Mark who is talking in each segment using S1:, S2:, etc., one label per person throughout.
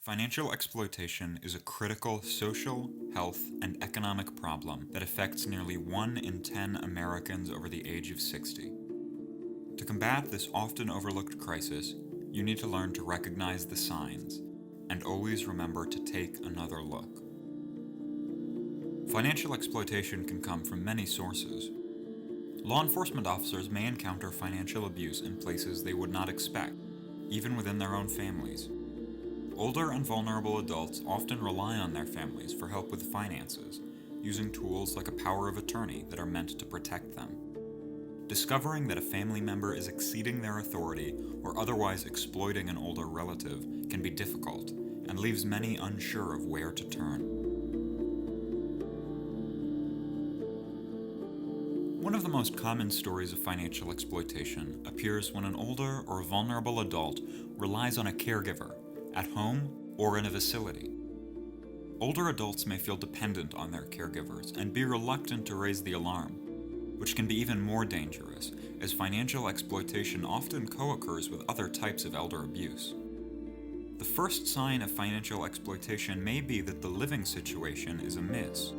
S1: Financial exploitation is a critical social, health, and economic problem that affects nearly 1 in 10 Americans over the age of 60. To combat this often overlooked crisis, you need to learn to recognize the signs and always remember to take another look. Financial exploitation can come from many sources. Law enforcement officers may encounter financial abuse in places they would not expect, even within their own families. Older and vulnerable adults often rely on their families for help with finances, using tools like a power of attorney that are meant to protect them. Discovering that a family member is exceeding their authority or otherwise exploiting an older relative can be difficult and leaves many unsure of where to turn. One of the most common stories of financial exploitation appears when an older or vulnerable adult relies on a caregiver, at home or in a facility. Older adults may feel dependent on their caregivers and be reluctant to raise the alarm, which can be even more dangerous, as financial exploitation often co-occurs with other types of elder abuse. The first sign of financial exploitation may be that the living situation is amiss.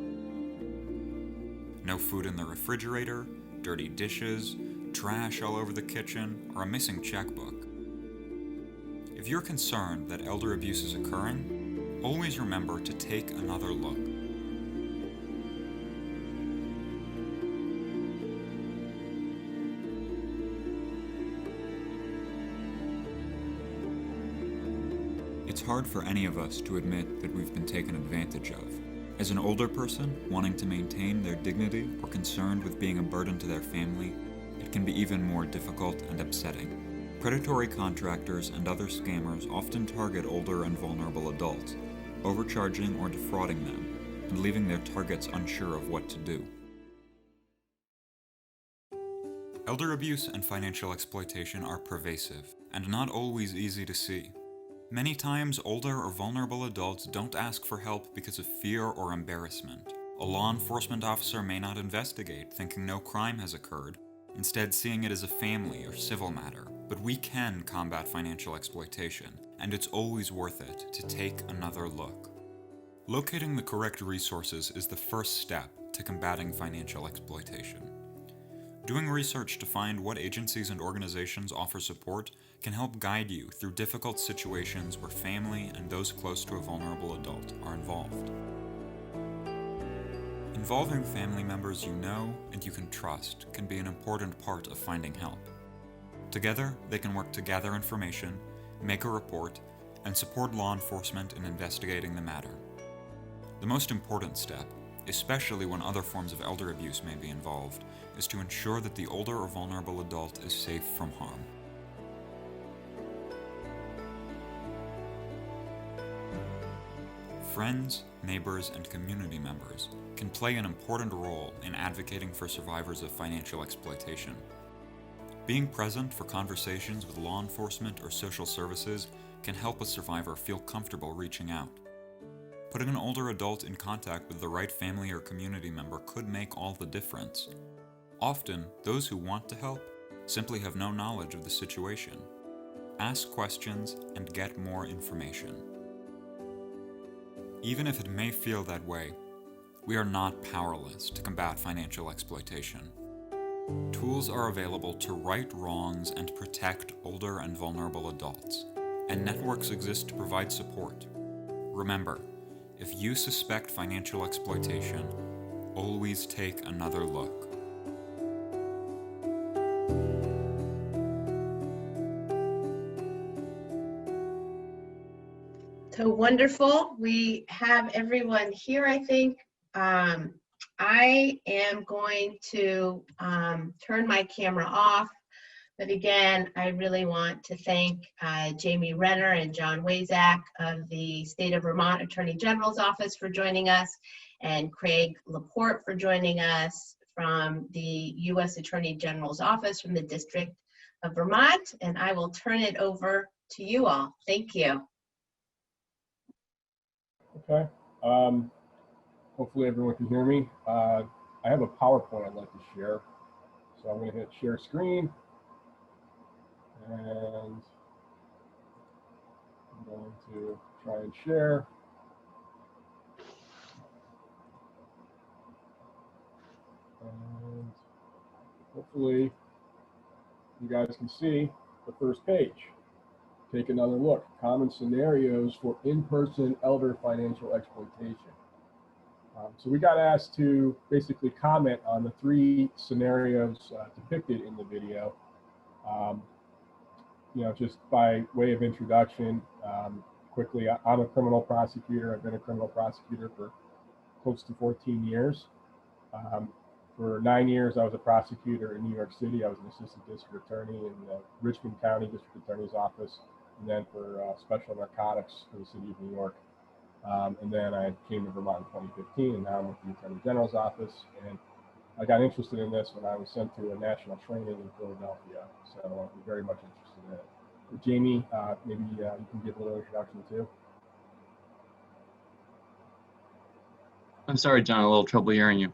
S1: No food in the refrigerator, dirty dishes, trash all over the kitchen, or a missing checkbook. If you're concerned that elder abuse is occurring, always remember to take another look. It's hard for any of us to admit that we've been taken advantage of. As an older person wanting to maintain their dignity or concerned with being a burden to their family, it can be even more difficult and upsetting. Predatory contractors and other scammers often target older and vulnerable adults, overcharging or defrauding them, and leaving their targets unsure of what to do. Elder abuse and financial exploitation are pervasive, and not always easy to see. Many times, older or vulnerable adults don't ask for help because of fear or embarrassment. A law enforcement officer may not investigate, thinking no crime has occurred, instead seeing it as a family or civil matter. But we can combat financial exploitation, and it's always worth it to take another look. Locating the correct resources is the first step to combating financial exploitation. Doing research to find what agencies and organizations offer support can help guide you through difficult situations where family and those close to a vulnerable adult are involved. Involving family members you know and you can trust can be an important part of finding help. Together, they can work to gather information, make a report, and support law enforcement in investigating the matter. The most important step, especially when other forms of elder abuse may be involved, is to ensure that the older or vulnerable adult is safe from harm. Friends, neighbors, and community members can play an important role in advocating for survivors of financial exploitation. Being present for conversations with law enforcement or social services can help a survivor feel comfortable reaching out. Putting an older adult in contact with the right family or community member could make all the difference. Often, those who want to help simply have no knowledge of the situation. Ask questions and get more information. Even if it may feel that way, we are not powerless to combat financial exploitation. Tools are available to right wrongs and protect older and vulnerable adults, and networks exist to provide support. Remember, if you suspect financial exploitation, always take another look.
S2: So wonderful. We have everyone here, I think. I am going to turn my camera off. But again, I really want to thank Jamie Renner and John Wazak of the State of Vermont Attorney General's office for joining us, and Craig Laporte for joining us from the U.S. Attorney General's office from the District of Vermont. And I will turn it over to you all. Thank you.
S3: Okay. Hopefully everyone can hear me. I have a PowerPoint I'd like to share. So I'm going to hit share screen. And I'm going to try and share. And hopefully you guys can see the first page. Take another look. Common scenarios for in-person elder financial exploitation. So we got asked to basically comment on the 3 scenarios depicted in the video. Just by way of introduction, quickly, I'm a criminal prosecutor. I've been a criminal prosecutor for close to 14 years. For 9 years, I was a prosecutor in New York City. I was an assistant district attorney in the Richmond County District Attorney's Office, and then for special narcotics for the city of New York. And then I came to Vermont in 2015, and now I'm with the Attorney General's office. And I got interested in this when I was sent to a national training in Philadelphia, so I'm very much interested in it. But Jamie, maybe you can give a little introduction too.
S4: I'm sorry, John, a little trouble hearing you.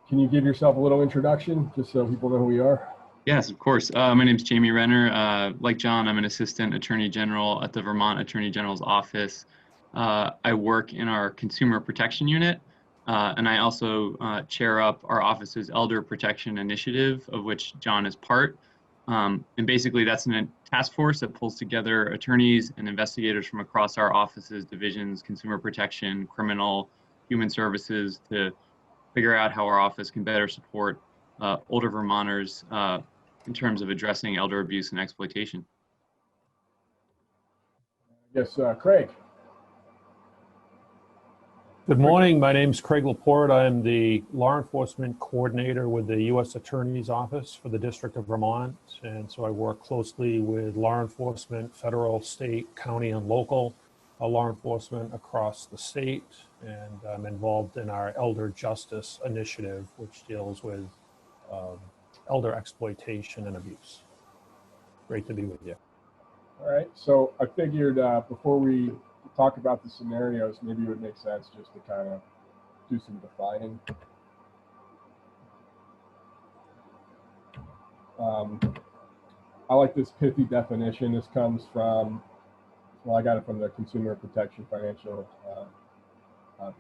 S3: Can you give yourself a little introduction, just so people know who we are?
S4: Yes, of course. My name is Jamie Renner. Like John, I'm an assistant attorney general at the Vermont Attorney General's office. I work in our consumer protection unit, and I also chair up our office's elder protection initiative, of which John is part. And basically, that's a task force that pulls together attorneys and investigators from across our office's divisions, consumer protection, criminal, human services, to figure out how our office can better support older Vermonters in terms of addressing elder abuse and exploitation.
S3: Yes, Craig.
S5: Good morning. My name is Craig Laporte. I'm the law enforcement coordinator with the U.S. Attorney's Office for the District of Vermont. And so I work closely with law enforcement, federal, state, county, and local law enforcement across the state. And I'm involved in our Elder Justice Initiative, which deals with elder exploitation and abuse. Great to be with you.
S3: All right. So I figured before we talk about the scenarios, maybe it would make sense just to kind of do some defining. I like this pithy definition. This comes from, well, I got it from the Consumer Protection Financial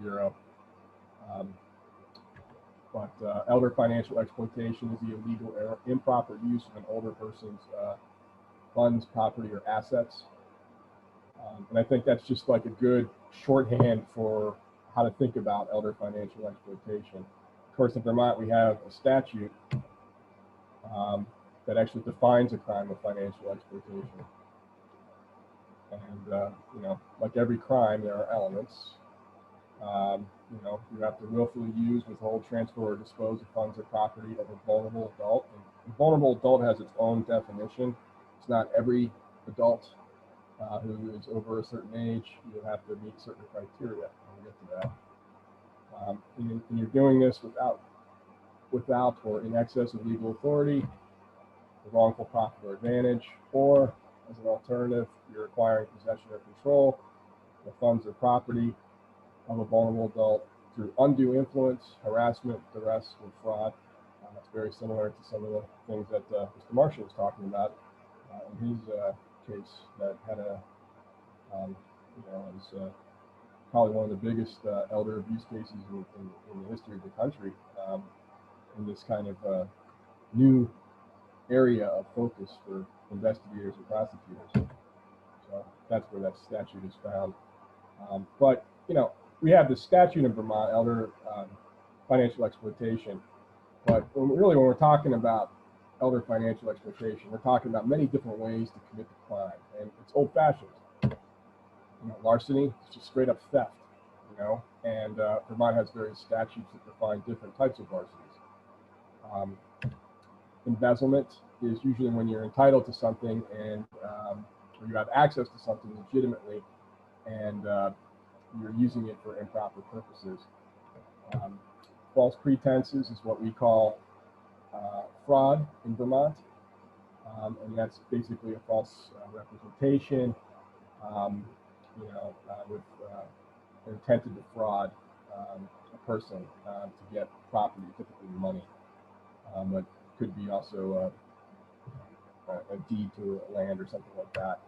S3: Bureau. Elder financial exploitation is the illegal or improper use of an older person's funds, property, or assets. And I think that's just like a good shorthand for how to think about elder financial exploitation. Of course, in Vermont, we have a statute that actually defines a crime of financial exploitation. And, like every crime, there are elements. You have to willfully use, withhold, transfer, or dispose of funds or property of a vulnerable adult. And a vulnerable adult has its own definition. It's not every adult who is over a certain age. You have to meet certain criteria. We'll get to that. And you're doing this without or in excess of legal authority, the wrongful profit or advantage, or as an alternative, you're acquiring possession or control of funds or property of a vulnerable adult through undue influence, harassment, duress, or fraud. That's very similar to some of the things that Mr. Marshall was talking about in his case that had was probably one of the biggest elder abuse cases in the history of the country, in this kind of new area of focus for investigators and prosecutors. So that's where that statute is found. But we have the statute in Vermont, elder financial exploitation. But when we're talking about elder financial exploitation, we're talking about many different ways to commit the crime, and it's old-fashioned. Larceny is just straight up theft. And Vermont has various statutes that define different types of larcenies. Embezzlement is usually when you're entitled to something and or you have access to something legitimately, and you're using it for improper purposes. False pretenses is what we call fraud in Vermont, and that's basically a false representation, with intent to defraud a person to get property, typically money, but could be also a deed to land or something like that.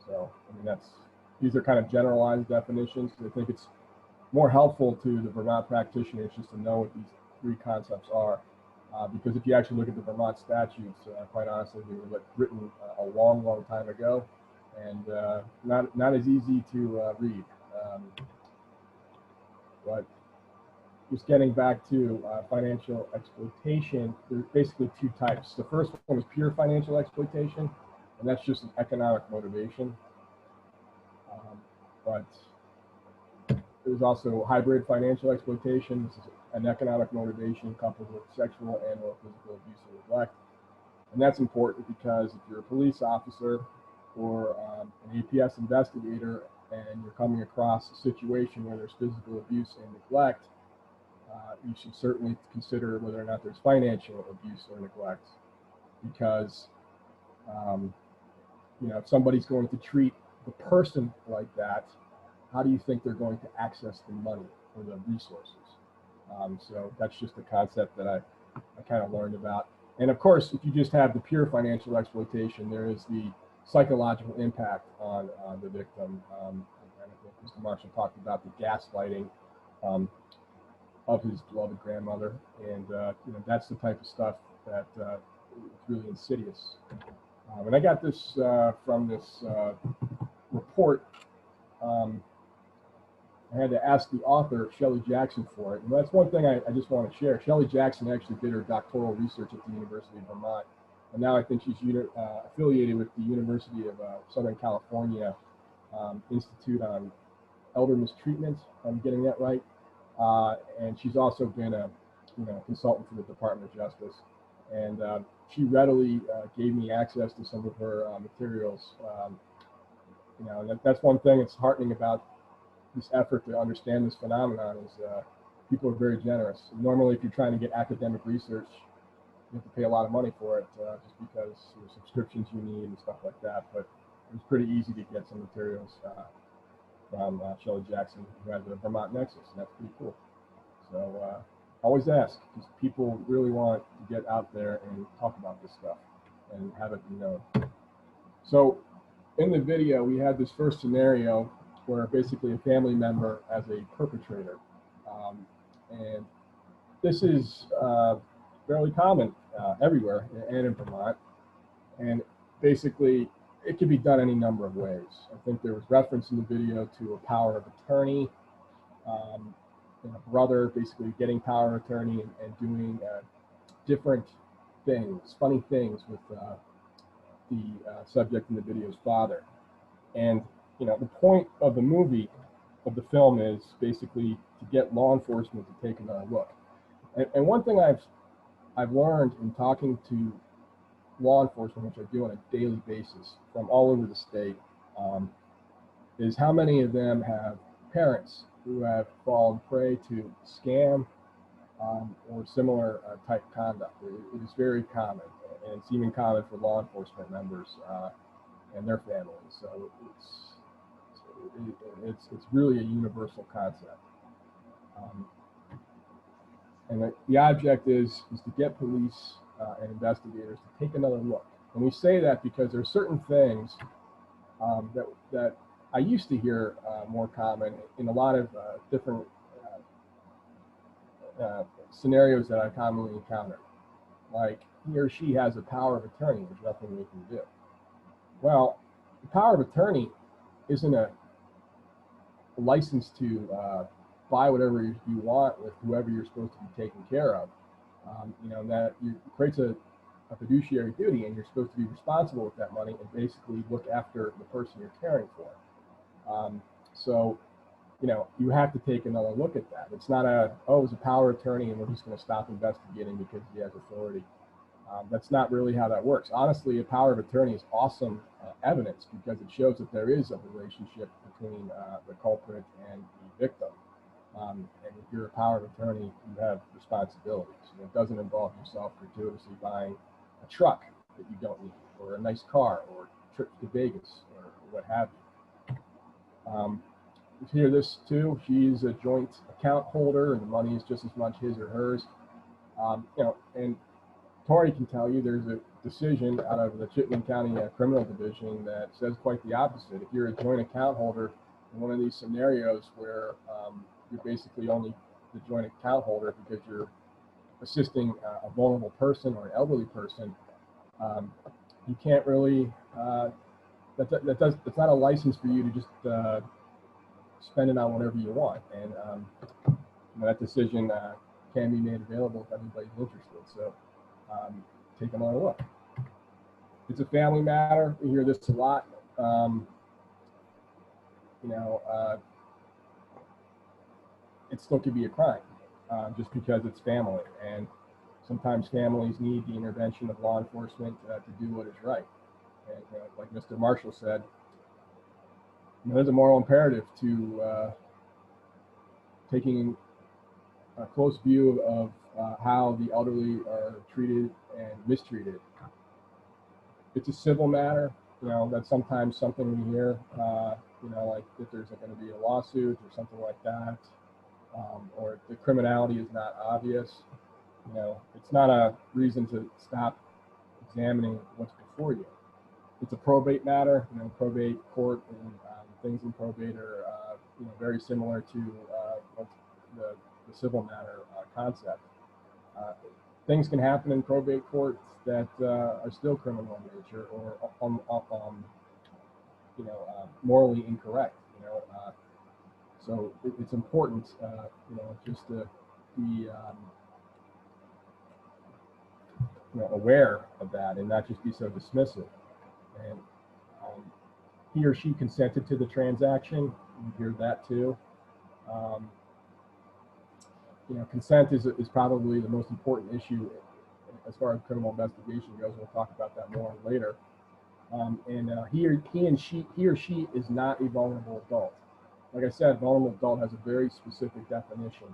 S3: So, that's these are kind of generalized definitions. I think it's more helpful to the Vermont practitioners just to know what these three concepts are. Because if you actually look at the Vermont statutes, quite honestly, they were written a long, long time ago, and not as easy to read. But just getting back to financial exploitation, there's basically two types. The first one is pure financial exploitation, and that's just an economic motivation. But there's also hybrid financial exploitation. This is an economic motivation coupled with sexual and/or physical abuse or neglect. And that's important because if you're a police officer or an APS investigator and you're coming across a situation where there's physical abuse and neglect, you should certainly consider whether or not there's financial abuse or neglect. Because if somebody's going to treat the person like that, how do you think they're going to access the money or the resources? So that's just a concept that I kind of learned about. And of course, if you just have the pure financial exploitation, there is the psychological impact on the victim. And I think Mr. Marshall talked about the gaslighting of his beloved grandmother. And that's the type of stuff that is really insidious. And I got this from this report. I had to ask the author, Shelley Jackson, for it. And that's one thing I just want to share. Shelley Jackson actually did her doctoral research at the University of Vermont. And now I think she's affiliated with the University of Southern California Institute on Elder Mistreatment, if I'm getting that right. And she's also been a consultant for the Department of Justice. And she readily gave me access to some of her materials. And that's one thing that's heartening about this effort to understand this phenomenon is people are very generous. Normally, if you're trying to get academic research, you have to pay a lot of money for it just because there's subscriptions you need and stuff like that. But it was pretty easy to get some materials from Shelley Jackson, who has a Vermont Nexus, and that's pretty cool. So always ask, because people really want to get out there and talk about this stuff and have it be known. So in the video, we had this first scenario where basically a family member as a perpetrator. And this is fairly common everywhere and in Vermont. And basically, it can be done any number of ways. I think there was reference in the video to a power of attorney, and a brother basically getting power of attorney and doing different things, funny things with the subject in the video's father. And the point of the movie, of the film, is basically to get law enforcement to take another look. And one thing I've learned in talking to law enforcement, which I do on a daily basis from all over the state, is how many of them have parents who have fallen prey to scam or similar type conduct. It is very common, and it's even common for law enforcement members and their families. So it's really a universal concept. And the object is to get police and investigators to take another look. And we say that because there are certain things that I used to hear more common in a lot of different scenarios that I commonly encounter. Like, he or she has a power of attorney, there's nothing we can do. Well, the power of attorney isn't a license to buy whatever you want with whoever you're supposed to be taking care of. That creates a fiduciary duty, and you're supposed to be responsible with that money and basically look after the person you're caring for. So you have to take another look at that. It's not it's a power of attorney and we're just going to stop investigating because he has authority. That's not really how that works. Honestly, a power of attorney is awesome evidence because it shows that there is a relationship between the culprit and the victim. And if you're a power of attorney, you have responsibilities. It doesn't involve yourself gratuitously buying a truck that you don't need, or a nice car, or trips to Vegas, or what have you. You hear this too. She's a joint account holder, and the money is just as much his or hers. And Tori can tell you there's a decision out of the Chittenden County Criminal Division that says quite the opposite. If you're a joint account holder in one of these scenarios where you're basically only the joint account holder because you're assisting a vulnerable person or an elderly person, you can't really, that's not a license for you to just spend it on whatever you want. And that decision can be made available if anybody's interested. So take another look. It's a family matter. We hear this a lot. It still could be a crime just because it's family. And sometimes families need the intervention of law enforcement to do what is right. And like Mr. Marshall said, there's a moral imperative to taking a close view of how the elderly are treated and mistreated. It's a civil matter. That's sometimes something we hear, like if there's going to be a lawsuit or something like that, or if the criminality is not obvious. It's not a reason to stop examining what's before you. It's a probate matter. Probate court and things in probate are very similar to the civil matter concept. Things can happen in probate courts that are still criminal in nature or morally incorrect. So it's important, just to be aware of that and not just be so dismissive. And he or she consented to the transaction. You hear that too. Consent is probably the most important issue as far as criminal investigation goes. We'll talk about that more later. He or she is not a vulnerable adult. Like I said, vulnerable adult has a very specific definition,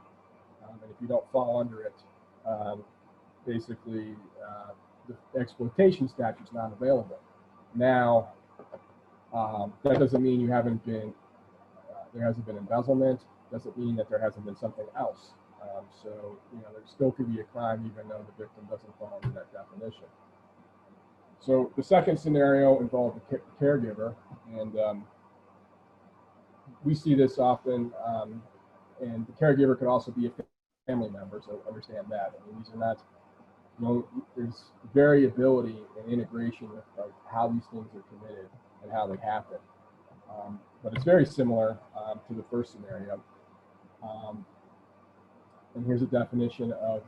S3: and if you don't fall under it, basically the exploitation statute is not available. Now, that doesn't mean there hasn't been embezzlement. Doesn't mean that there hasn't been something else. So there still could be a crime even though the victim doesn't fall under that definition. So the second scenario involved a caregiver, and we see this often, and the caregiver could also be a family member, so understand that. These are not, there's variability and integration of how these things are committed and how they happen. But it's very similar to the first scenario. And here's a definition of,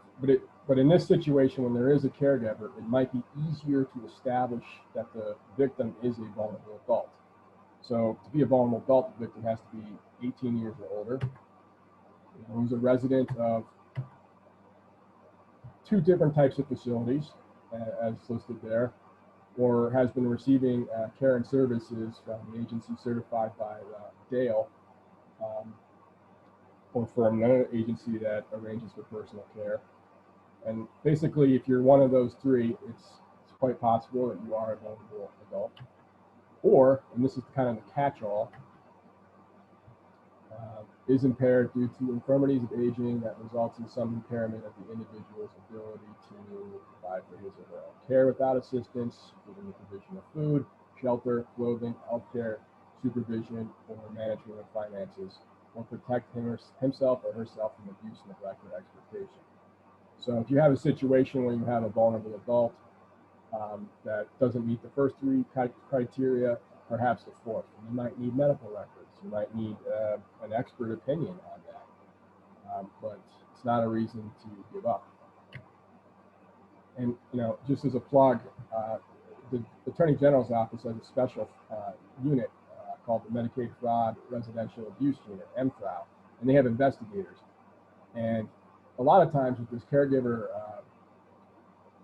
S3: but in this situation, when there is a caregiver, it might be easier to establish that the victim is a vulnerable adult. So to be a vulnerable adult, the victim has to be 18 years or older, who's a resident of 2 different types of facilities, as listed there, or has been receiving care and services from the agency certified by Dale, or from another agency that arranges for personal care. And basically, if you're one of those 3, it's quite possible that you are a vulnerable adult. Or, and this is kind of the catch-all, is impaired due to infirmities of aging that results in some impairment of the individual's ability to provide for his or her own care without assistance, including the provision of food, shelter, clothing, healthcare, supervision, or management of finances, or protect himself or herself from abuse, neglect, or exploitation. So if you have a situation where you have a vulnerable adult that doesn't meet the first 3 criteria, perhaps the 4th, you might need medical records. You might need an expert opinion on that, but it's not a reason to give up. And just as a plug, the Attorney General's office has a special unit called the Medicaid Fraud Residential Abuse Unit, MFRAU, and they have investigators. And a lot of times with this caregiver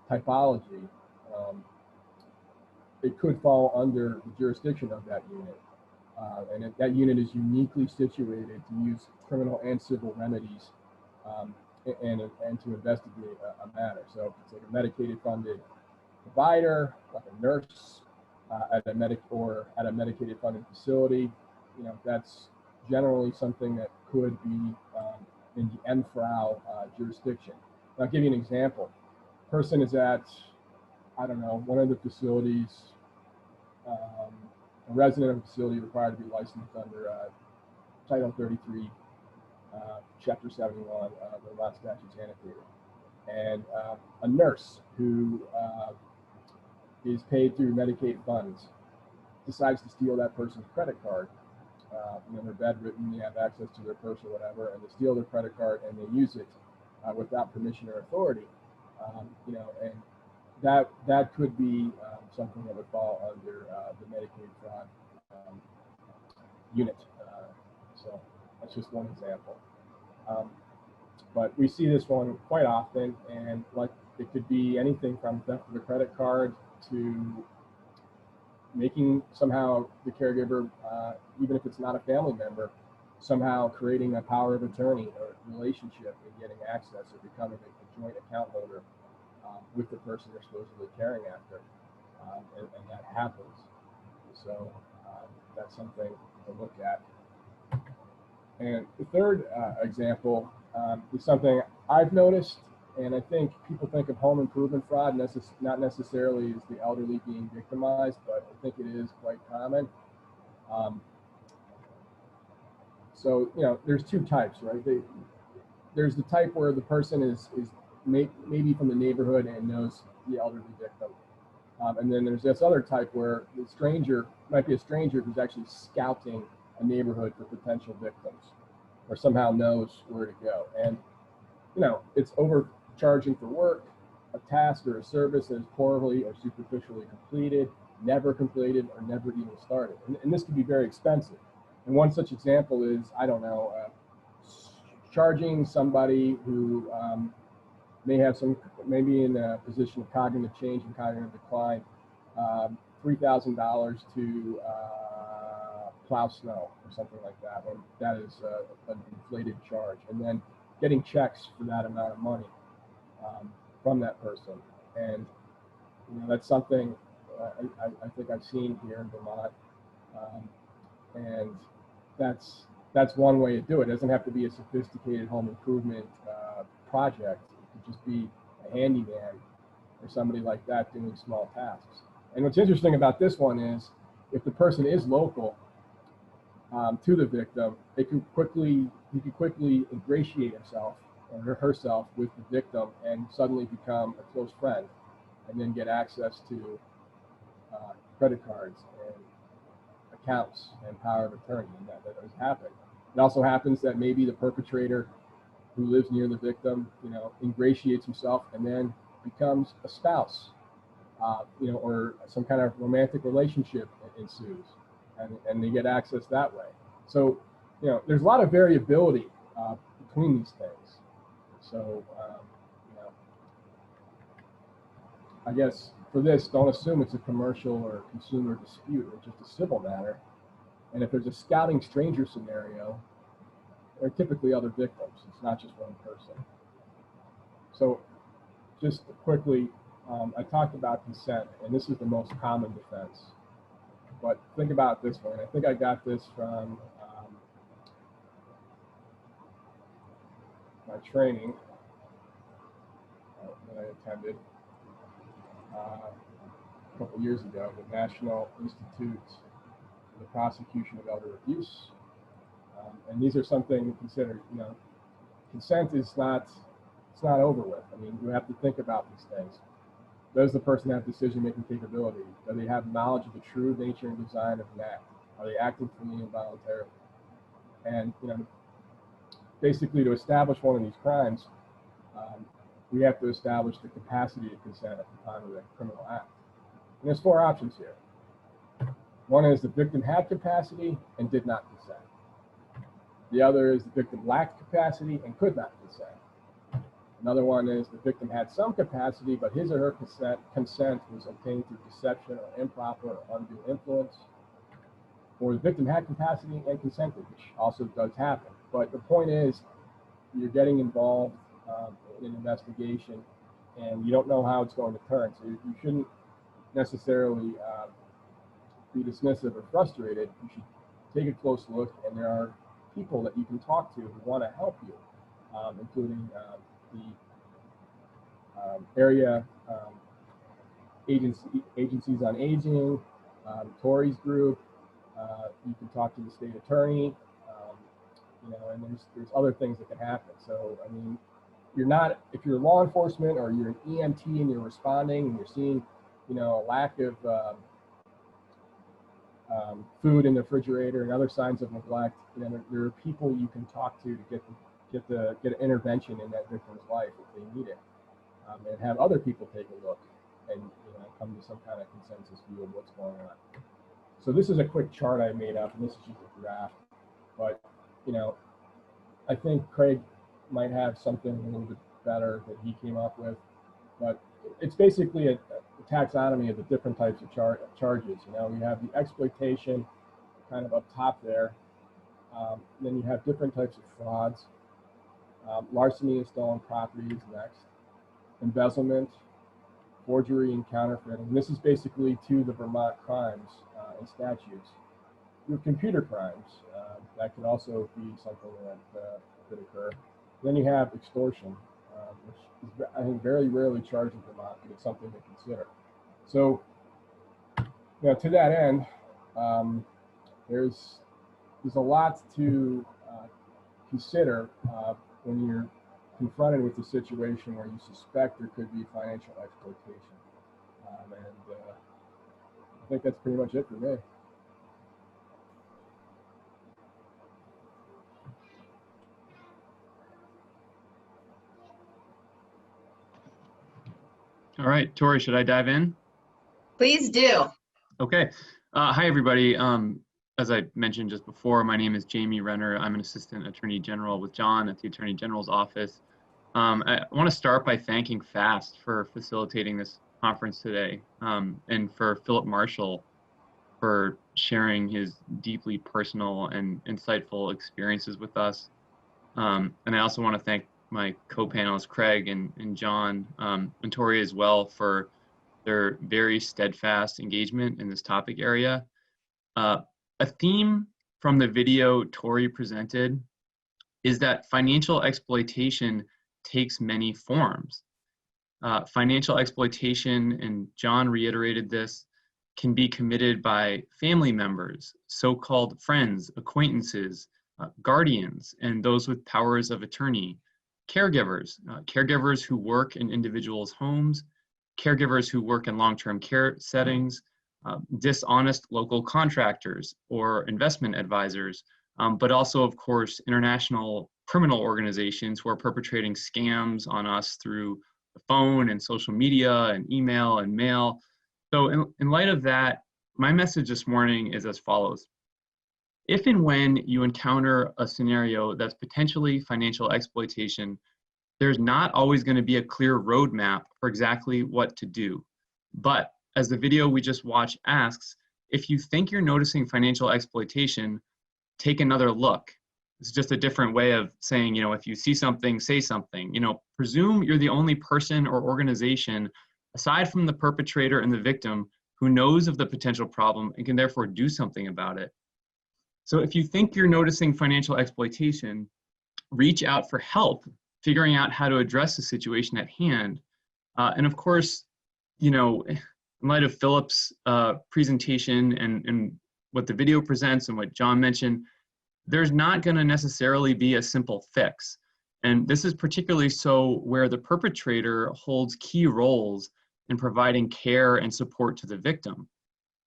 S3: typology, it could fall under the jurisdiction of that unit. And that unit is uniquely situated to use criminal and civil remedies and to investigate a matter. So it's like a Medicaid funded provider, like a nurse at a Medicaid funded facility. That's generally something that could be in the MFRAU jurisdiction. I'll give you an example. person is at, I don't know, one of the facilities, a resident of the facility required to be licensed under Title 33, Chapter 71 of the Vermont Statutes Annotated. And a nurse who is paid through Medicaid funds decides to steal that person's credit card. They're bedridden, they have access to their purse or whatever, and they steal their credit card and they use it without permission or authority. And that could be something that would fall under the Medicaid fraud unit. So that's just one example. But we see this one quite often, and like it could be anything from theft of a credit card to making somehow the caregiver, even if it's not a family member, somehow creating a power of attorney or relationship and getting access or becoming a joint account holder with the person they're supposedly caring after, and that happens. So that's something to look at. And the third example is something I've noticed, and I think people think of home improvement fraud not necessarily as the elderly being victimized, but I think it is quite common. So, there's two types, right? There's the type where the person is maybe from the neighborhood and knows the elderly victim. And then there's this other type where the stranger might be a stranger who's actually scouting a neighborhood for potential victims or somehow knows where to go. And, it's overcharging for work, a task or a service that is poorly or superficially completed, never completed, or never even started. And this can be very expensive. And one such example is, charging somebody who may have maybe in a position of cognitive change and cognitive decline, $3,000 to plow snow or something like that, when that is an inflated charge, and then getting checks for that amount of money from that person. And that's something I think I've seen here in Vermont, and that's one way to do it. It doesn't have to be a sophisticated home improvement project. It could just be a handyman or somebody like that doing small tasks. And what's interesting about this one is, if the person is local to the victim, he could quickly ingratiate himself or herself with the victim and suddenly become a close friend, and then get access to credit cards and accounts and power of attorney, and that does happen. It also happens that maybe the perpetrator who lives near the victim, ingratiates himself and then becomes a spouse, or some kind of romantic relationship ensues, and they get access that way. So, there's a lot of variability between these things. So, I guess for this, don't assume it's a commercial or consumer dispute. It's just a civil matter. And if there's a scouting stranger scenario, there are typically other victims. It's not just one person. So just quickly, I talked about consent, and this is the most common defense. But think about this one. I think I got this from my training that I attended a couple years ago, the National Institute for the Prosecution of Elder Abuse. And these are something to consider. Consent is not over with. I mean, you have to think about these things. Does the person have decision-making capability? Do they have knowledge of the true nature and design of an act? Are they acting freely and voluntarily? And basically, to establish one of these crimes, we have to establish the capacity to consent at the time of the criminal act. And there's 4 options here. One is the victim had capacity and did not consent. The other is the victim lacked capacity and could not consent. Another one is the victim had some capacity, but his or her consent was obtained through deception or improper or undue influence. Or the victim had capacity and consented, which also does happen. But the point is, you're getting involved in an investigation, and you don't know how it's going to turn. So you shouldn't necessarily be dismissive or frustrated. You should take a close look, and there are people that you can talk to who want to help you, including the area agencies on aging, Tory's group. You can talk to the state attorney, and there's other things that can happen. So, I mean, if you're law enforcement or you're an EMT and you're responding and you're seeing, a lack of food in the refrigerator and other signs of neglect, there are people you can talk to get an intervention in that victim's life if they need it, and have other people take a look and come to some kind of consensus view of what's going on. So this is a quick chart I made up, and this is just a graph, but I think Craig might have something a little bit better that he came up with, but it's basically a taxonomy of the different types of charges. We have the exploitation kind of up top there. Then you have different types of frauds. Larceny and stolen property is next. Embezzlement, forgery, and counterfeiting. This is basically to the Vermont crimes and statutes. Your computer crimes, that could also be something that could occur. Then you have extortion, which is, I think, very rarely charged in Vermont, but it's something to consider. So, to that end, there's a lot to consider when you're confronted with a situation where you suspect there could be financial exploitation. I think that's pretty much it for me.
S4: All right, Tori, should I dive in?
S2: Please do.
S4: Okay. Hi, everybody. As I mentioned just before, my name is Jamie Renner. I'm an Assistant Attorney General with John at the Attorney General's office. I want to start by thanking FAST for facilitating this conference today, and for Philip Marshall for sharing his deeply personal and insightful experiences with us. And I also want to thank my co-panelists, Craig and John, and Tori as well, for their very steadfast engagement in this topic area. A theme from the video Tori presented is that financial exploitation takes many forms. Financial exploitation, and John reiterated this, can be committed by family members, so-called friends, acquaintances, guardians, and those with powers of attorney, caregivers, caregivers who work in individuals' homes, caregivers who work in long-term care settings, dishonest local contractors or investment advisors, but also, of course, international criminal organizations who are perpetrating scams on us through the phone and social media and email and mail. So in light of that, my message this morning is as follows. If and when you encounter a scenario that's potentially financial exploitation, there's not always going to be a clear roadmap for exactly what to do. But as the video we just watched asks, if you think you're noticing financial exploitation, take another look. It's just a different way of saying, if you see something, say something. Presume you're the only person or organization, aside from the perpetrator and the victim, who knows of the potential problem and can therefore do something about it. So if you think you're noticing financial exploitation, reach out for help figuring out how to address the situation at hand. And of course, in light of Philip's presentation and what the video presents and what John mentioned, there's not going to necessarily be a simple fix. And this is particularly so where the perpetrator holds key roles in providing care and support to the victim.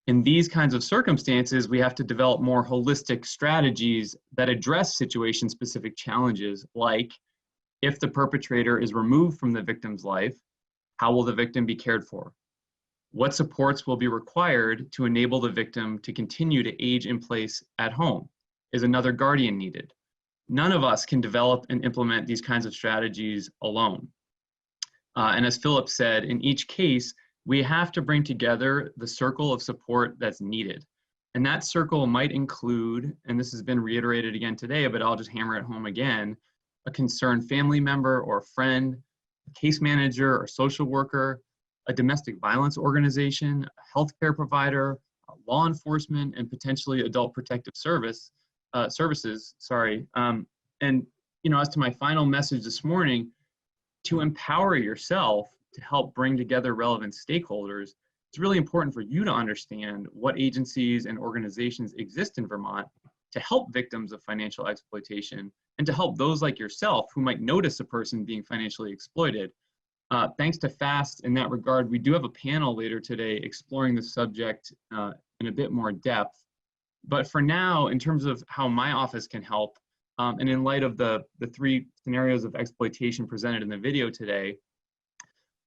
S4: In these kinds of circumstances, we have to develop more holistic strategies that address situation-specific challenges, like if the perpetrator is removed from the victim's life, how will the victim be cared for? What supports will be required to enable the victim to continue to age in place at home? Is another guardian needed? None of us can develop and implement these kinds of strategies alone. And as Philip said, in each case, we have to bring together the circle of support that's needed. And that circle might include, and this has been reiterated again today, but I'll just hammer it home again, a concerned family member or friend, a case manager or social worker, a domestic violence organization, a healthcare provider, law enforcement, and potentially adult protective services. And as to my final message this morning, to empower yourself to help bring together relevant stakeholders, it's really important for you to understand what agencies and organizations exist in Vermont to help victims of financial exploitation and to help those like yourself who might notice a person being financially exploited. Thanks to FAST in that regard, we do have a panel later today exploring the subject in a bit more depth. But for now, in terms of how my office can help, and in light of the three scenarios of exploitation presented in the video today,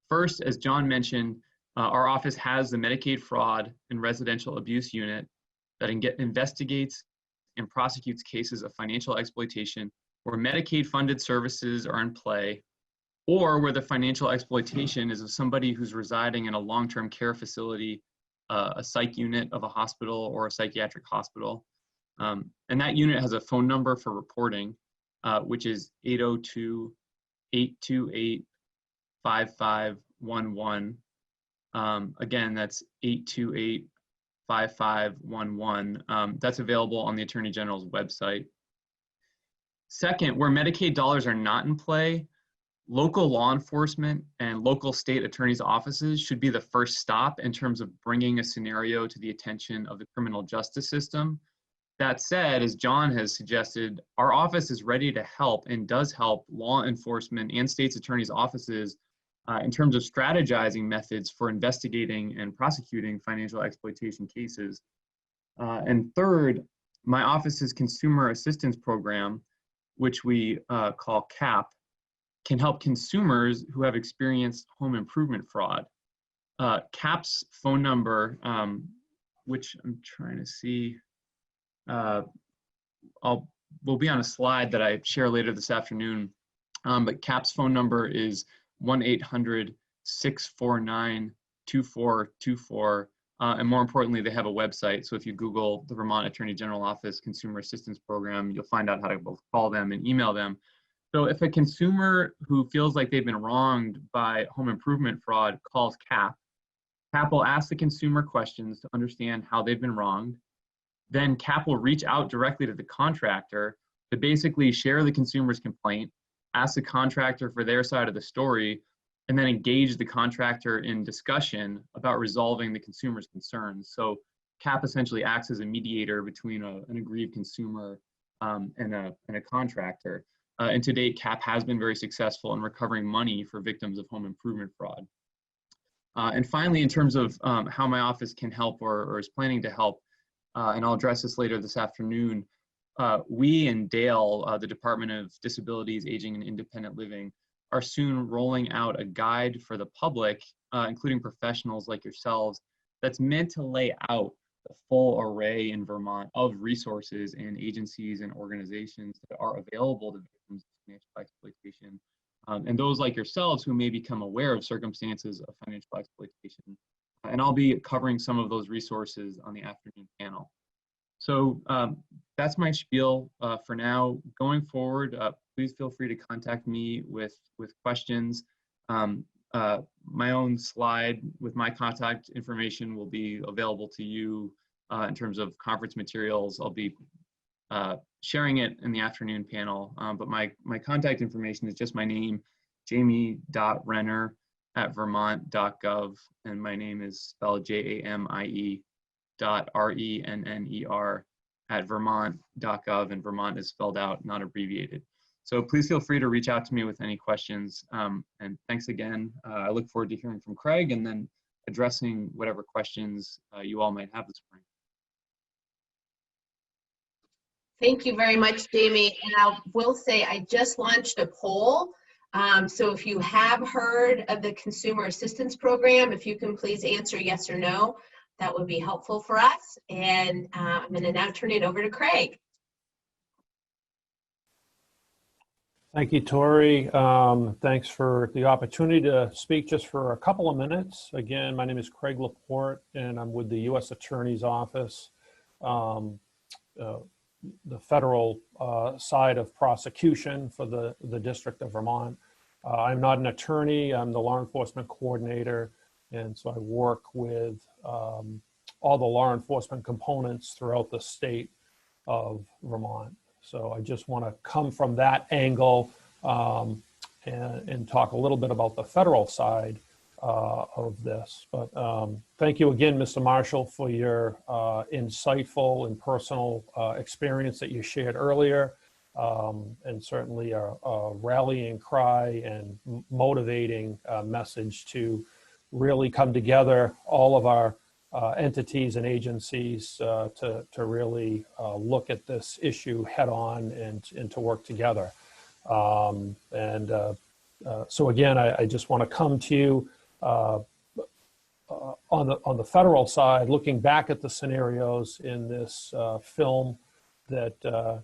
S4: first, as John mentioned, our office has the Medicaid Fraud and Residential Abuse Unit that investigates and prosecutes cases of financial exploitation where Medicaid-funded services are in play, or where the financial exploitation is of somebody who's residing in a long-term care facility, a psych unit of a hospital or a psychiatric hospital. And that unit has a phone number for reporting, which is 802-828-5511. Again, that's 828-5511. That's available on the Attorney General's website. Second, where Medicaid dollars are not in play, local law enforcement and local state attorneys' offices should be the first stop in terms of bringing a scenario to the attention of the criminal justice system. That said, as John has suggested, our office is ready to help and does help law enforcement and state's attorneys' offices in terms of strategizing methods for investigating and prosecuting financial exploitation cases. And third, my office's consumer assistance program, which we call CAP, can help consumers who have experienced home improvement fraud. CAP's phone number, which I'm trying to see, will be on a slide that I share later this afternoon, but CAP's phone number is 1-800-649-2424. And more importantly, they have a website. So if you Google the Vermont Attorney General Office Consumer Assistance Program, you'll find out how to both call them and email them. So if a consumer who feels like they've been wronged by home improvement fraud calls CAP, CAP will ask the consumer questions to understand how they've been wronged. Then CAP will reach out directly to the contractor to basically share the consumer's complaint, ask the contractor for their side of the story, and then engage the contractor in discussion about resolving the consumer's concerns. So CAP essentially acts as a mediator between an aggrieved consumer and a contractor. And to date, CAP has been very successful in recovering money for victims of home improvement fraud. And finally, in terms of how my office can help or is planning to help, and I'll address this later this afternoon, we and Dale, the Department of Disabilities, Aging, and Independent Living, are soon rolling out a guide for the public, including professionals like yourselves, that's meant to lay out the full array in Vermont of resources and agencies and organizations that are available to victims of financial exploitation. And those like yourselves who may become aware of circumstances of financial exploitation. And I'll be covering some of those resources on the afternoon panel. So that's my spiel for now. Going forward, please feel free to contact me with questions. My own slide with my contact information will be available to you in terms of conference materials. I'll be sharing it in the afternoon panel, but my contact information is just my name, jamie.renner@vermont.gov, and my name is spelled JAMIE.RENNER@vermont.gov, and Vermont is spelled out, not abbreviated. So please feel free to reach out to me with any questions. And thanks again. I look forward to hearing from Craig and then addressing whatever questions you all might have this morning.
S2: Thank you very much, Jamie. And I will say I just launched a poll. So if you have heard of the Consumer Assistance Program, if you can please answer yes or no, that would be helpful for us. And I'm going to now turn it over to Craig.
S5: Thank you, Tori. Thanks for the opportunity to speak just for a couple of minutes. Again, my name is Craig Laporte, and I'm with the U.S. Attorney's Office, the federal side of prosecution for the District of Vermont. I'm not an attorney. I'm the law enforcement coordinator, and so I work with all the law enforcement components throughout the state of Vermont. So I just want to come from that angle and talk a little bit about the federal side of this. But thank you again, Mr. Marshall, for your insightful and personal experience that you shared earlier, and certainly a rallying cry and motivating message to really come together, all of our entities and agencies, to really look at this issue head on and to work together. So again, I just want to come to you on the federal side, looking back at the scenarios in this film that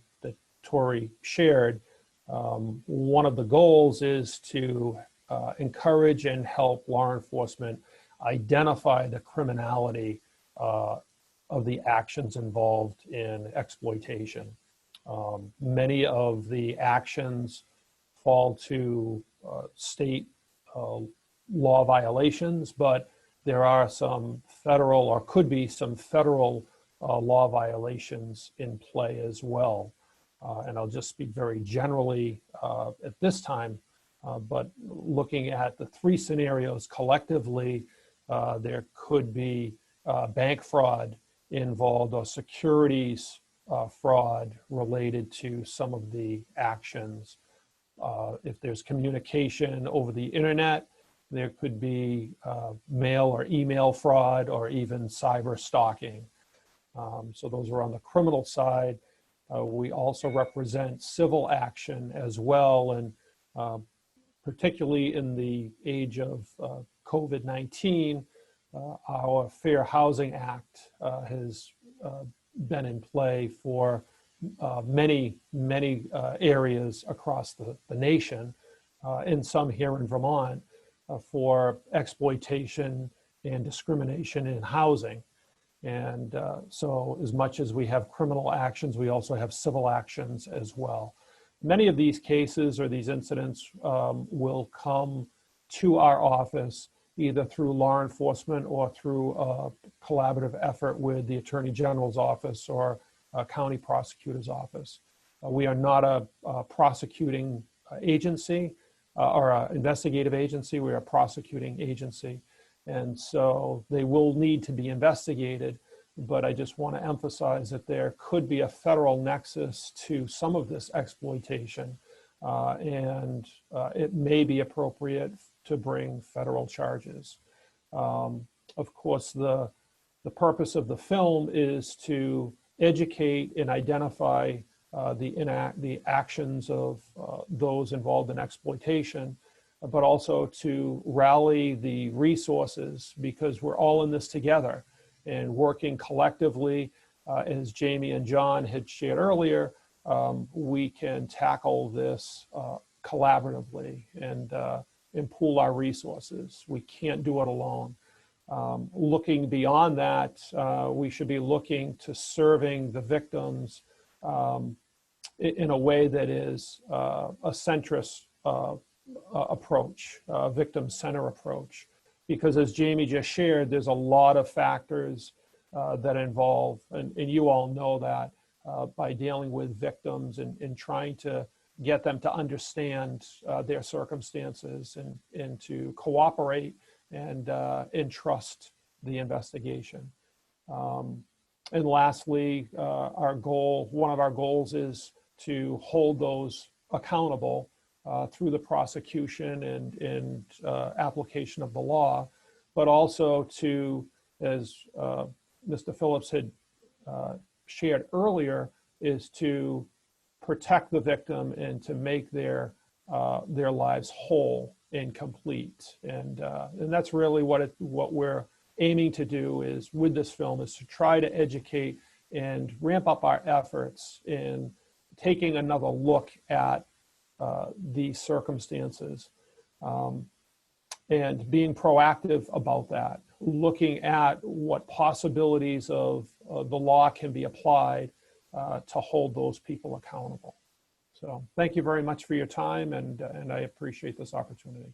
S5: Tori shared. One of the goals is to encourage and help law enforcement identify the criminality of the actions involved in exploitation. Many of the actions fall to state law violations, but there are some federal, or could be some federal law violations in play as well. And I'll just speak very generally at this time, but looking at the three scenarios collectively, there could be bank fraud involved, or securities fraud related to some of the actions. If there's communication over the internet, there could be mail or email fraud, or even cyber stalking. So those are on the criminal side. We also represent civil action as well, and particularly in the age of COVID-19, our Fair Housing Act has been in play for many areas across the nation, and some here in Vermont, for exploitation and discrimination in housing. And so as much as we have criminal actions, we also have civil actions as well. Many of these cases or these incidents will come to our office either through law enforcement or through a collaborative effort with the Attorney General's office or a county prosecutor's office. We are not a prosecuting agency or an investigative agency. We are a prosecuting agency. And so they will need to be investigated, but I just want to emphasize that there could be a federal nexus to some of this exploitation, and it may be appropriate to bring federal charges. Of course, the purpose of the film is to educate and identify the actions of those involved in exploitation, but also to rally the resources, because we're all in this together and working collectively. As Jamie and John had shared earlier, we can tackle this collaboratively and pool our resources. We can't do it alone. Looking beyond that, we should be looking to serving the victims in a way that is a centrist approach, victim center approach, because as Jamie just shared, there's a lot of factors that involve, and you all know that, by dealing with victims and trying to get them to understand their circumstances and to cooperate and trust the investigation. And lastly, one of our goals is to hold those accountable through the prosecution and application of the law, but also to, as Mr. Phillips had shared earlier, is to protect the victim and to make their lives whole and complete. And that's really what we're aiming to do is with this film, is to try to educate and ramp up our efforts in taking another look at these circumstances, and being proactive about that, looking at what possibilities of the law can be applied to hold those people accountable. So thank you very much for your time, and I appreciate this opportunity.